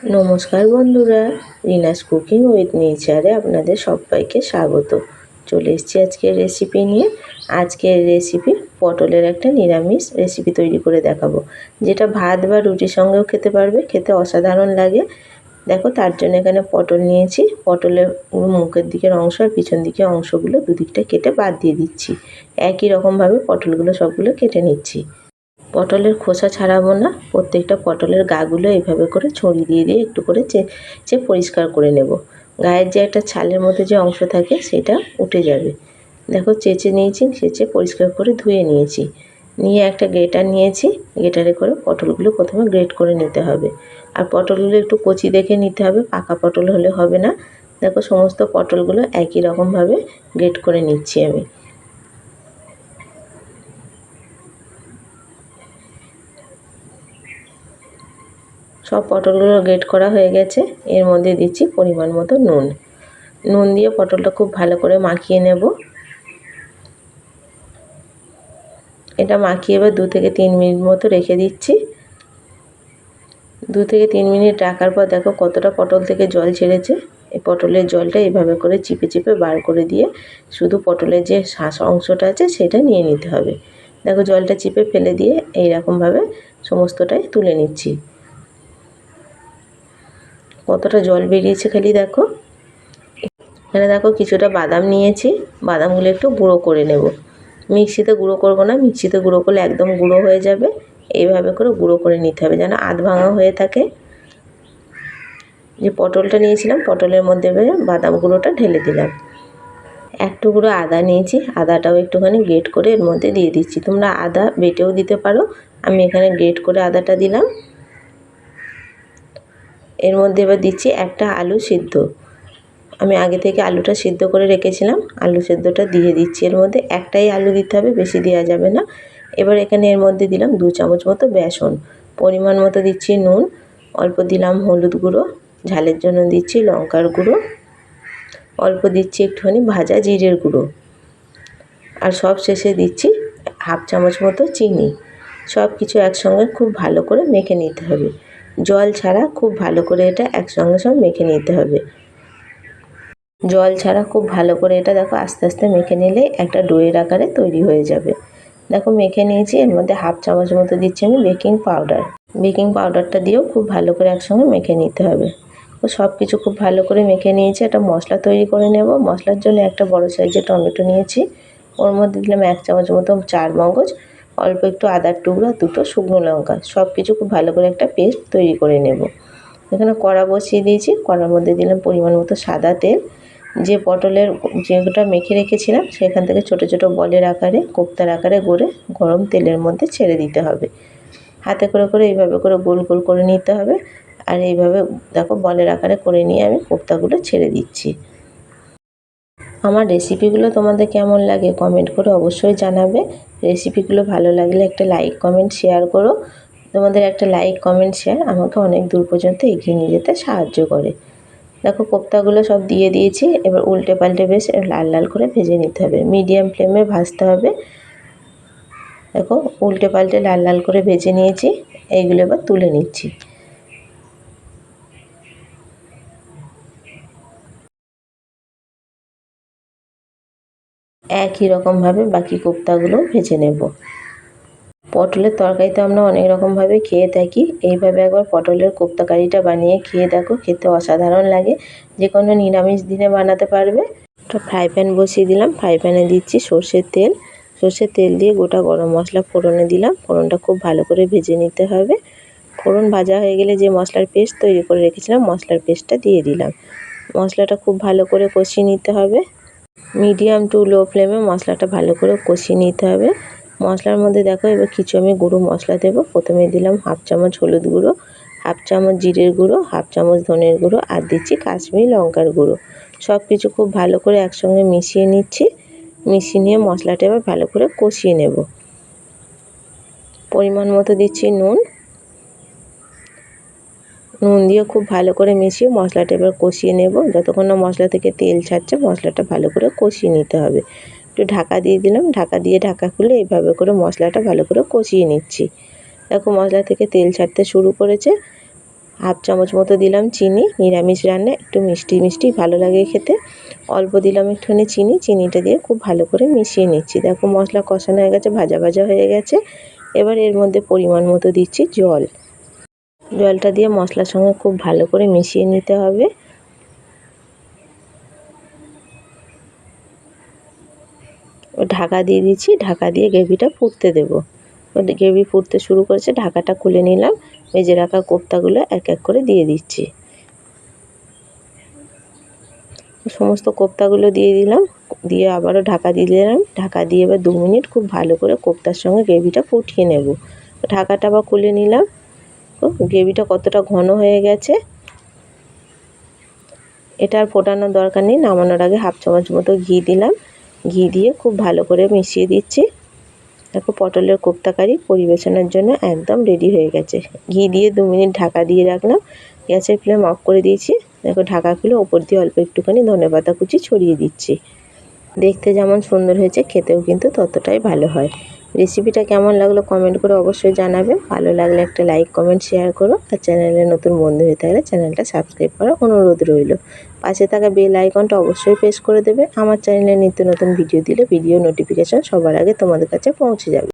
নমস্কার বন্ধুরা, Rina's cooking with নেচারে আপনাদের সবাইকে স্বাগত। চলে এসেছি আজকের রেসিপি নিয়ে। আজকের রেসিপি পটলের একটা নিরামিষ রেসিপি তৈরি করে দেখাবো, যেটা ভাত বা রুটির সঙ্গেও খেতে পারবে, খেতে অসাধারণ লাগে। দেখো, তার জন্য এখানে পটল নিয়েছি। পটলের মুখের দিকের অংশ আর পিছন দিকের অংশগুলো দুদিকটা কেটে বাদ দিয়ে দিচ্ছি। একই রকমভাবে পটলগুলো সবগুলো কেটে নিচ্ছি। পটলের খোসা ছাড়াবো না, প্রত্যেকটা পটলের গাগুলো এইভাবে করে ছড়িয়ে দিয়ে দিয়ে একটু করে চেয়ে পরিষ্কার করে নেব। গায়ের যে একটা ছালের মধ্যে যে অংশ থাকে সেটা উঠে যাবে। দেখো, চেঁচে নিয়েছি, চেঁচে পরিষ্কার করে ধুয়ে নিয়েছি। নিয়ে একটা গ্রেটার নিয়েছি, গ্রেটারে করে পটলগুলো প্রথমে গ্রেট করে নিতে হবে। আর পটলগুলো একটু কচি দেখে নিতে হবে, পাকা পটল হলে হবে না। দেখো, সমস্ত পটলগুলো একই রকমভাবে গ্রেট করে নিচ্ছি আমি। সব পটলগুলো গ্রেট করা হয়ে গেছে। এর মধ্যে দিচ্ছি পরিমাণ মতো নুন। নুন দিয়ে পটলটা খুব ভালো করে মাখিয়ে নেব। এটা মাখিয়ে এবার 2 থেকে 3 মিনিট মতো রেখে দিচ্ছি। 2 থেকে 3 মিনিট রাখার পর দেখো কতটা পটল থেকে জল ছেড়েছে। এই পটলের জলটা এইভাবে করে চিপে চিপে বার করে দিয়ে শুধু পটলের যে শাঁস অংশটা আছে সেটা নিয়ে নিতে হবে। দেখো, জলটা চিপে ফেলে দিয়ে এইরকমভাবে সমস্তটাই তুলে নিচ্ছি। কতটা জল বেরিয়েছে খালি দেখো। এখানে দেখো কিছুটা বাদাম নিয়েছি, বাদামগুলো একটু গুঁড়ো করে নেব। মিক্সিতে গুঁড়ো করব না, মিক্সিতে গুঁড়ো করলে একদম গুঁড়ো হয়ে যাবে। এইভাবে করে গুঁড়ো করে নিতে হবে, যেন আধ ভাঙা হয়ে থাকে। যে পটলটা নিয়েছিলাম, পটলের মধ্যে বাদাম গুঁড়োটা ঢেলে দিলাম। এক টুকরো আদা নিয়েছি, আদাটাও একটুখানি গ্রেট করে এর মধ্যে দিয়ে দিচ্ছি। তোমরা আদা বেটেও দিতে পারো, আমি এখানে গ্রেট করে আদাটা দিলাম। এর মধ্যে এবার দিচ্ছি একটা আলু সিদ্ধ। আমি আগে থেকে আলুটা সিদ্ধ করে রেখেছিলাম, আলু সিদ্ধটা দিয়ে দিচ্ছি। এর মধ্যে একটাই আলু দিতে হবে, বেশি দেওয়া যাবে না। এবার এখানে এর মধ্যে দিলাম 2 চামচ মতো বেসন, পরিমাণ মতো দিচ্ছি নুন, অল্প দিলাম হলুদ গুঁড়ো, ঝালের জন্য দিচ্ছি লঙ্কার গুঁড়ো, অল্প দিচ্ছি একটুখানি ভাজা জিরের গুঁড়ো, আর সব শেষে দিচ্ছি হাফ চামচ মতো চিনি। সব কিছু একসঙ্গে খুব ভালো করে মেখে নিতে হবে, জল ছাড়া খুব ভালো করে এটা একসঙ্গে সব মেখে নিতে হবে। জল ছাড়া খুব ভালো করে এটা দেখো আস্তে আস্তে মেখে নিলে একটা ডোয়ের আকারে তৈরি হয়ে যাবে। দেখো, মেখে নিয়েছি। এর মধ্যে হাফ চামচ মতো দিচ্ছি আমি বেকিং পাউডার। বেকিং পাউডারটা দিয়েও খুব ভালো করে একসঙ্গে মেখে নিতে হবে। তো সব কিছু খুব ভালো করে মেখে নিয়েছি। একটা মশলা তৈরি করে নেব। মশলার জন্য একটা বড় সাইজের টমেটো নিয়েছি, ওর মধ্যে দিলাম 1 চামচ মতো চার মগজ, অল্প একটু আদার টুকরা, 2টো শুকনো লঙ্কা। সব কিছু খুব ভালো করে একটা পেস্ট তৈরি করে নেব। এখানে কড়া বসিয়ে দিয়েছি, কড়ার মধ্যে দিলাম পরিমাণ মতো সাদা তেল। যে পটলের যেটা মেখে রেখেছিলাম সেখান থেকে ছোট ছোট বলের আকারে, কোপ্তার আকারে গড়ে গরম তেলের মধ্যে ছেড়ে দিতে হবে। হাতে করে করে এইভাবে করে গোল গোল করে নিতে হবে। আর এইভাবে দেখো বলের আকারে করে নিয়ে আমি কোপ্তাগুলো ছেড়ে দিচ্ছি। আমার রেসিপিগুলো তোমাদের কেমন লাগে কমেন্ট করে অবশ্যই জানাবে। রেসিপিগুলো ভালো লাগলে একটা লাইক কমেন্ট শেয়ার করো। তোমাদের একটা লাইক কমেন্ট শেয়ার আমাকে অনেক দূর পর্যন্ত এগিয়ে নিয়ে যেতে সাহায্য করে। দেখো, কোপ্তাগুলো সব দিয়ে দিয়েছি। এবার উল্টে পাল্টে বেশ লাল লাল করে ভেজে নিতে হবে, মিডিয়াম ফ্লেমে ভাজতে হবে। দেখো, উল্টে পাল্টে লাল লাল করে ভেজে নিয়েছি। এইগুলো এবার তুলে নিচ্ছি। একই রকমভাবে বাকি কোপ্তাগুলো ভেজে নেব। পটলের তরকারি তো আমরা অনেক রকমভাবে খেয়ে থাকি, এইভাবে একবার পটলের কোপ্তা কারিটা বানিয়ে খেয়ে দেখো, খেতে অসাধারণ লাগে। যে কোনো নিরামিষ দিনে বানাতে পারবে। একটা ফ্রাই প্যান বসিয়ে দিলাম, ফ্রাই প্যানে দিচ্ছি সর্ষের তেল। সর্ষের তেল দিয়ে গোটা গরম মশলা ফোড়নে দিলাম। ফোড়নটা খুব ভালো করে ভেজে নিতে হবে। ফোড়ন ভাজা হয়ে গেলে যে মশলার পেস্ট তৈরি করে রেখেছিলাম, মশলার পেস্টটা দিয়ে দিলাম। মশলাটা খুব ভালো করে কষিয়ে নিতে হবে। মিডিয়াম টু লো ফ্লেমে মশলাটা ভালো করে কষিয়ে নিতে হবে। মশলার মধ্যে দেখো এবার কিছু আমি গুঁড়ো মশলা দেবো। প্রথমে দিলাম হাফ চামচ হলুদ গুঁড়ো, হাফ চামচ জিরের গুঁড়ো, হাফ চামচ ধনের গুঁড়ো, আর দিচ্ছি কাশ্মীরি লঙ্কার গুঁড়ো। সব কিছু খুব ভালো করে একসঙ্গে মিশিয়ে নিচ্ছি। মিশিয়ে নিয়ে মশলাটা এবার ভালো করে কষিয়ে নেব। পরিমাণ মতো দিচ্ছি নুন। নুন দিয়ে খুব ভালো করে মিশিয়ে মশলাটা এবার কষিয়ে নেব। যতক্ষণ না মশলা থেকে তেল ছাড়ছে মশলাটা ভালো করে কষিয়ে নিতে হবে। একটু ঢাকা দিয়ে দিলাম, ঢাকা দিয়ে ঢাকা খুলে এইভাবে করে মশলাটা ভালো করে কষিয়ে নিচ্ছি। দেখো, মশলা থেকে তেল ছাড়তে শুরু করেছে। হাফ চামচ মতো দিলাম চিনি। নিরামিষ রান্না একটু মিষ্টি মিষ্টি ভালো লাগে খেতে। অল্প দিলাম একটুখানি চিনি। চিনিটা দিয়ে খুব ভালো করে মিশিয়ে নিচ্ছি। দেখো মশলা কষানো হয়ে গেছে, ভাজা ভাজা হয়ে গেছে। এবার এর মধ্যে পরিমাণ মতো দিচ্ছি জল। জলটা দিয়ে মশলার সঙ্গে খুব ভালো করে মিশিয়ে নিতে হবে। ঢাকা দিয়ে দিচ্ছি। ঢাকা দিয়ে গ্রেভিটা ফুটতে দেবো। গ্রেভি ফুটতে শুরু করেছে, ঢাকাটা খুলে নিলাম। ভেজে রাখা কোপ্তাগুলো এক এক করে দিয়ে দিচ্ছি। সমস্ত কোপ্তাগুলো দিয়ে দিলাম, দিয়ে আবারও ঢাকা দিয়ে দিলাম। ঢাকা দিয়ে এবার 2 মিনিট খুব ভালো করে কোপ্তার সঙ্গে গ্রেভিটা ফুটিয়ে নেব। ঢাকাটা আবার খুলে নিলাম। গ্রেভিটা কতটা ঘন হয়ে গেছে। এটা আর ফোটানোর দরকার নেই। নামানোর আগে হাফ চামচ মতো ঘি দিলাম। ঘি দিয়ে খুব ভালো করে মিশিয়ে দিচ্ছি। দেখো পটলের কোপ্তা কারি পরিবেশনের জন্য একদম রেডি হয়ে গেছে। ঘি দিয়ে 2 মিনিট ঢাকা দিয়ে রাখলাম। গ্যাসের ফ্লেম অফ করে দিয়েছি। দেখো ঢাকা খুলে ওপর দিয়ে অল্প একটুখানি ধনেপাতা কুচি ছড়িয়ে দিচ্ছি। দেখতে যেমন সুন্দর হয়েছে, খেতেও কিন্তু ততটাই ভালো হয়। রেসিপিটা কেমন লাগলো কমেন্ট করে অবশ্যই জানাবে। ভালো লাগলে একটা লাইক কমেন্ট শেয়ার করো। আর চ্যানেলে নতুন বন্ধু হয়ে থাকলে চ্যানেলটা সাবস্ক্রাইব করার অনুরোধ রইল। পাশে থাকা বেল আইকনটা অবশ্যই প্রেস করে দেবে। আমার চ্যানেলে নিত্য নতুন ভিডিও দিলে ভিডিও নোটিফিকেশান সবার আগে তোমাদের কাছে পৌঁছে যাবে।